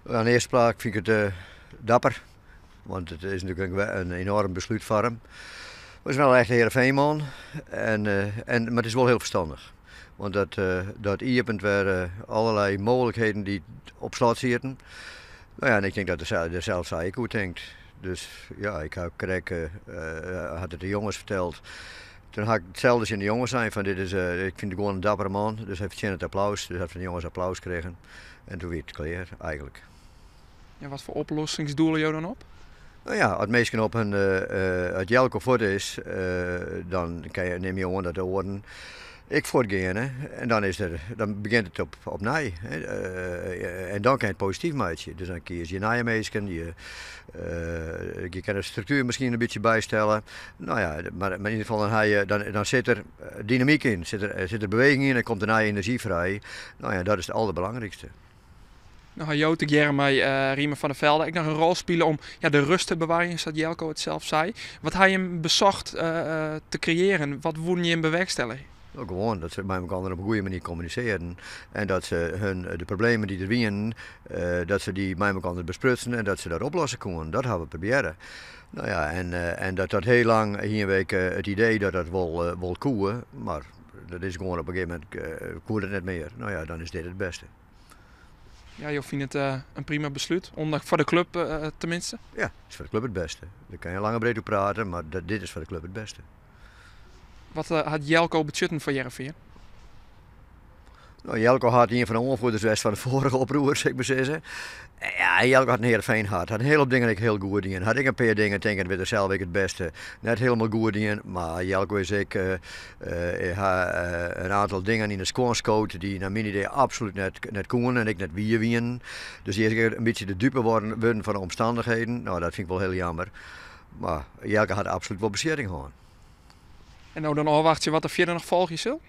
Aan de eerste plaats vind ik het dapper. Want het is natuurlijk een enorm besluit voor hem. Het is wel echt een Heerenveenman. Maar het is wel heel verstandig. Want dat iepent weer allerlei mogelijkheden die op slot zitten. Nou ja, en ik denk dat er zelfs ik goed denkt. Dus ja, ik had het de jongens verteld. Toen had ik hetzelfde in de jongens zijn van ik vind het gewoon een dappere man. Dus heeft het applaus. Dus heeft van de jongens applaus gekregen. En toen werd het klaar eigenlijk. Ja, wat voor oplossingsdoelen jou dan op? Nou ja, als mensen op het Jelko voort is, dan neem je gewoon dat de oren ik voortgaan. En dan begint het op nij. En dan kan je het positief maken. Dus dan kies je naar je mensen, je kan de structuur misschien een beetje bijstellen. Nou ja, maar in ieder geval dan zit er dynamiek in, zit er beweging in en komt er naar energie vrij. Nou ja, dat is het allerbelangrijkste. Nou, had jou te jaren met Riemen van der Velde ik nog een rol spelen om de rust te bewaren, zoals Jelko het zelf zei. Wat hij hem bezocht te creëren? Wat wouden je hem bewerkstelligen? Nou, gewoon dat ze met elkaar op een goede manier communiceren. En dat ze de problemen die er zijn, dat ze die met elkaar besprutsen en dat ze dat oplossen kunnen. Dat hebben we proberen. Nou ja, en dat heel lang hier een week het idee dat dat wel koeien, maar dat is gewoon op een gegeven moment koert het net meer. Nou ja, dan is dit het beste. Ja, je vindt het een prima besluit, ondanks voor de club tenminste? Ja, het is voor de club het beste. Daar kan je lang en breed op praten, maar dit is voor de club het beste. Wat had Jelko budgetten voor Heerenveen? Nou, Jelko had een van de onvoerders van de vorige oproer, zeg ik maar zeggen. Ja, Jelko had een Heerenveen gehad. Had een hele hoop dingen ik heel goed in. Had ik een paar dingen denk ik weer zelf het beste. Net helemaal goed in, maar Jelko is ik een aantal dingen in de scorescout die naar mijn idee absoluut net konden en ik net wien. Dus die is een beetje de dupe worden van de omstandigheden. Nou, dat vind ik wel heel jammer. Maar Jelko had absoluut wel beschering gehad. En nou dan wacht je wat er verder nog volgt, Sil?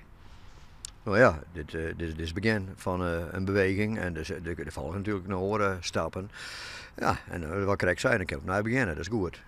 Nou ja, dit is het begin van een beweging en er volgen natuurlijk nog stappen. Ja, en wat kan ik zeggen, dan kan ik nou beginnen, dat is goed.